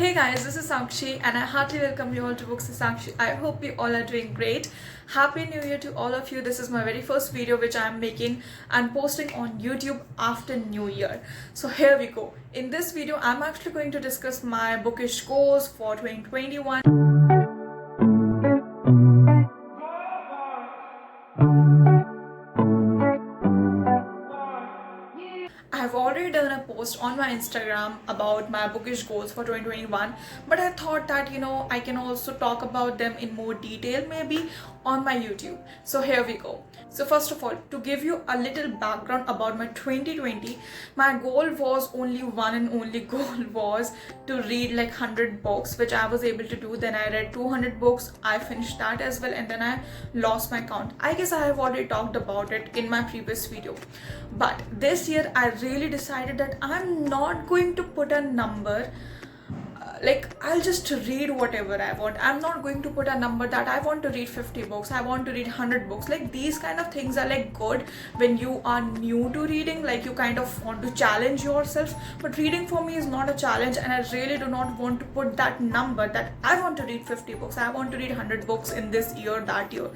Hey guys, this is Sakshi and I heartily welcome you all to Books with Sakshi. I hope you all are doing great. Happy New Year to all of you. This is my very first video which I am making and posting on YouTube after New Year. So here we go. In this video, I'm actually going to discuss my bookish goals for 2021. I have already done a post on my Instagram about my bookish goals for 2021, but I thought that I can also talk about them in more detail maybe on my YouTube. So here we go. So first of all, to give you a little background about my 2020, my goal was only one and only goal was to read like 100 books, which I was able to do. Then I read 200 books. I finished that as well, and then I lost my count. I guess I have already talked about it in my previous video. But this year I really decided that I'm not going to put a number. I'll just read whatever I want. I'm not going to put a number that I want to read 50 books, I want to read 100 books. Like, these kind of things are like good when you are new to reading, like you kind of want to challenge yourself. But reading for me is not a challenge, and I really do not want to put that number that I want to read 50 books, I want to read 100 books in this year, that year.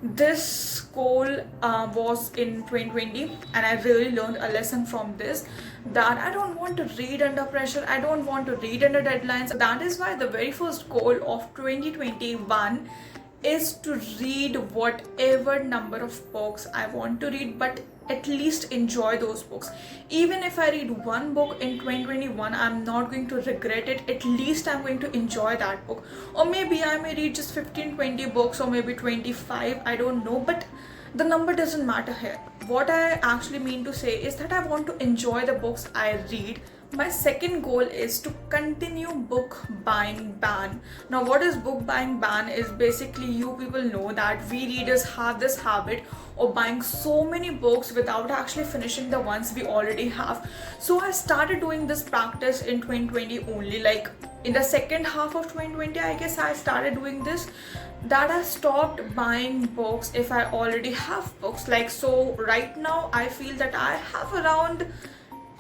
This goal was in 2020, and I really learned a lesson from this, that I don't want to read under pressure, I don't want to read under deadlines. That is why the very first goal of 2021 is to read whatever number of books I want to read, but at least enjoy those books. Even if I read one book in 2021, I'm not going to regret it. At least I'm going to enjoy that book. Or maybe I may read just 15-20 books, or maybe 25, I don't know, but the number doesn't matter here. What I actually mean to say is that I want to enjoy the books I read. My second goal is to continue book buying ban. Now, what is book buying ban is basically, you people know that we readers have this habit of buying so many books without actually finishing the ones we already have. So I started doing this practice in 2020 only, like in the second half of 2020, I guess I started doing this, that I stopped buying books if I already have books. Like, so right now I feel that I have around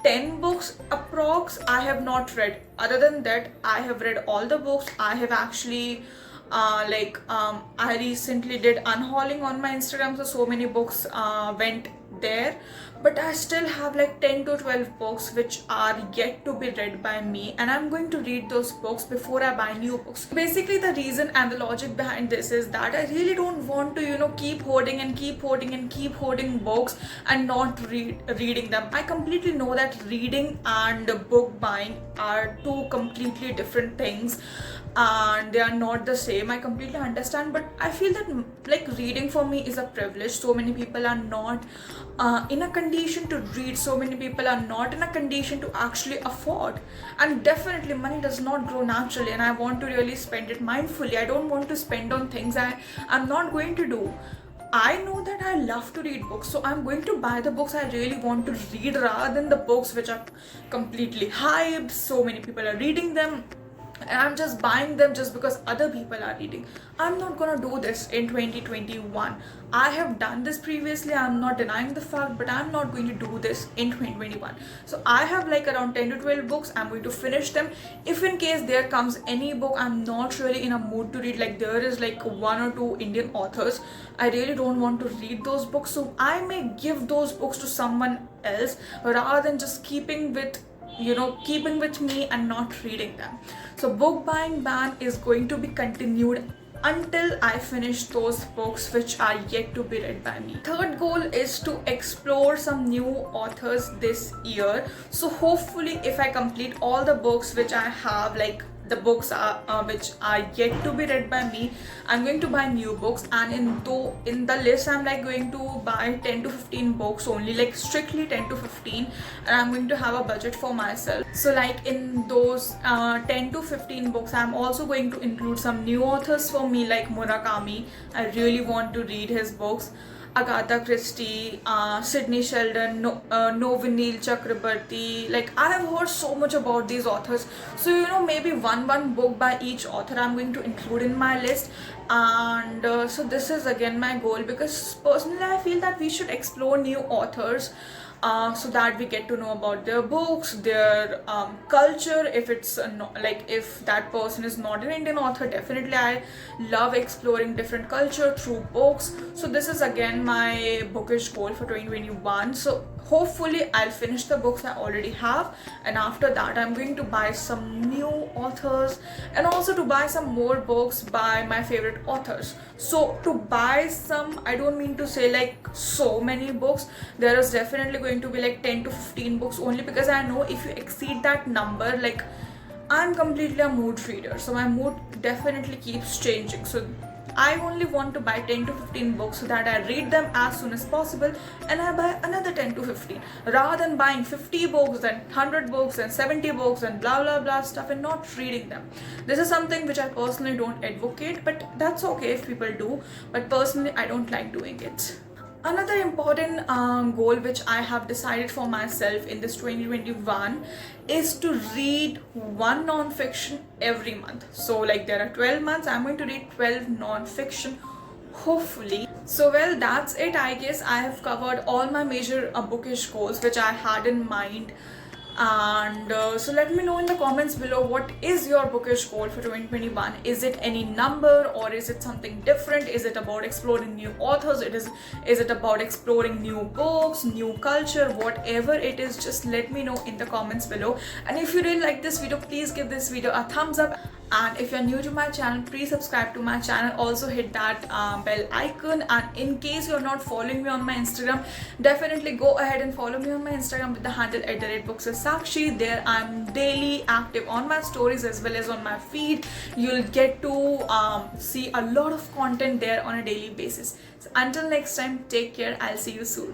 10 books approx I have not read. Other than that, I have read all the books. I have actually I recently did unhauling on my Instagram, so many books went there, but I still have like 10 to 12 books which are yet to be read by me, and I'm going to read those books before I buy new books. Basically, the reason and the logic behind this is that I really don't want to keep hoarding books and not reading them. I completely know that reading and book buying are two completely different things, and they are not the same. I completely understand, but I feel that like reading for me is a privilege. So many people are not in a condition to read, so many people are not in a condition to actually afford, and definitely money does not grow naturally, and I want to really spend it mindfully. I don't want to spend on things I'm not going to do. I know that I love to read books, so I'm going to buy the books I really want to read rather than the books which are completely hyped, so many people are reading them, and I'm just buying them just because other people are reading. I'm not gonna do this in 2021. I have done this previously, I'm not denying the fact, but I'm not going to do this in 2021. So I have like around 10 to 12 books. I'm going to finish them. If in case there comes any book I'm not really in a mood to read, like there is like one or two Indian authors, I really don't want to read those books, so I may give those books to someone else rather than just keeping with me and not reading them. So book buying ban is going to be continued until I finish those books which are yet to be read by me. Third goal is to explore some new authors this year. So hopefully, if I complete all the books which I have, like the books are which are yet to be read by me, I'm going to buy new books, and in the list I'm like going to buy 10 to 15 books only, like strictly 10 to 15, and I'm going to have a budget for myself. So like in those 10 to 15 books, I'm also going to include some new authors for me, like Murakami. I really want to read his books. Agatha Christie, Sidney Sheldon, Novinil Chakrabarti. Like, I have heard so much about these authors. So, maybe one book by each author I'm going to include in my list. And so this is again my goal, because personally I feel that we should explore new authors so that we get to know about their books, their culture. If it's like if that person is not an Indian author, definitely I love exploring different culture through books. So this is again my bookish goal for 2021. So hopefully I'll finish the books I already have, and after that I'm going to buy some new authors and also to buy some more books by my favorite authors. So to buy some, I don't mean to say like so many books. There is definitely going to be like 10 to 15 books, only because I know if you exceed that number, like I'm completely a mood reader, so my mood definitely keeps changing. So I only want to buy 10 to 15 books so that I read them as soon as possible, and I buy another 10 to 15 rather than buying 50 books and 100 books and 70 books and blah blah blah stuff and not reading them. This is something which I personally don't advocate, but that's okay if people do, but personally I don't like doing it. Another important goal which I have decided for myself in this 2021 is to read one non-fiction every month. So like there are 12 months, I'm going to read 12 non-fiction, hopefully. So well, that's it. I guess I have covered all my major bookish goals which I had in mind. And so let me know in the comments below, what is your bookish goal for 2021? Is it any number, or is it something different? Is it about exploring new authors? Is it about exploring new books, new culture? Whatever it is, just let me know in the comments below. And if you really like this video, please give this video a thumbs up. And if you're new to my channel, please subscribe to my channel. Also hit that bell icon. And in case you're not following me on my Instagram, definitely go ahead and follow me on my Instagram with the handle @bookswithsakshi. There I'm daily active on my stories as well as on my feed. You'll get to see a lot of content there on a daily basis. So until next time, take care. I'll see you soon.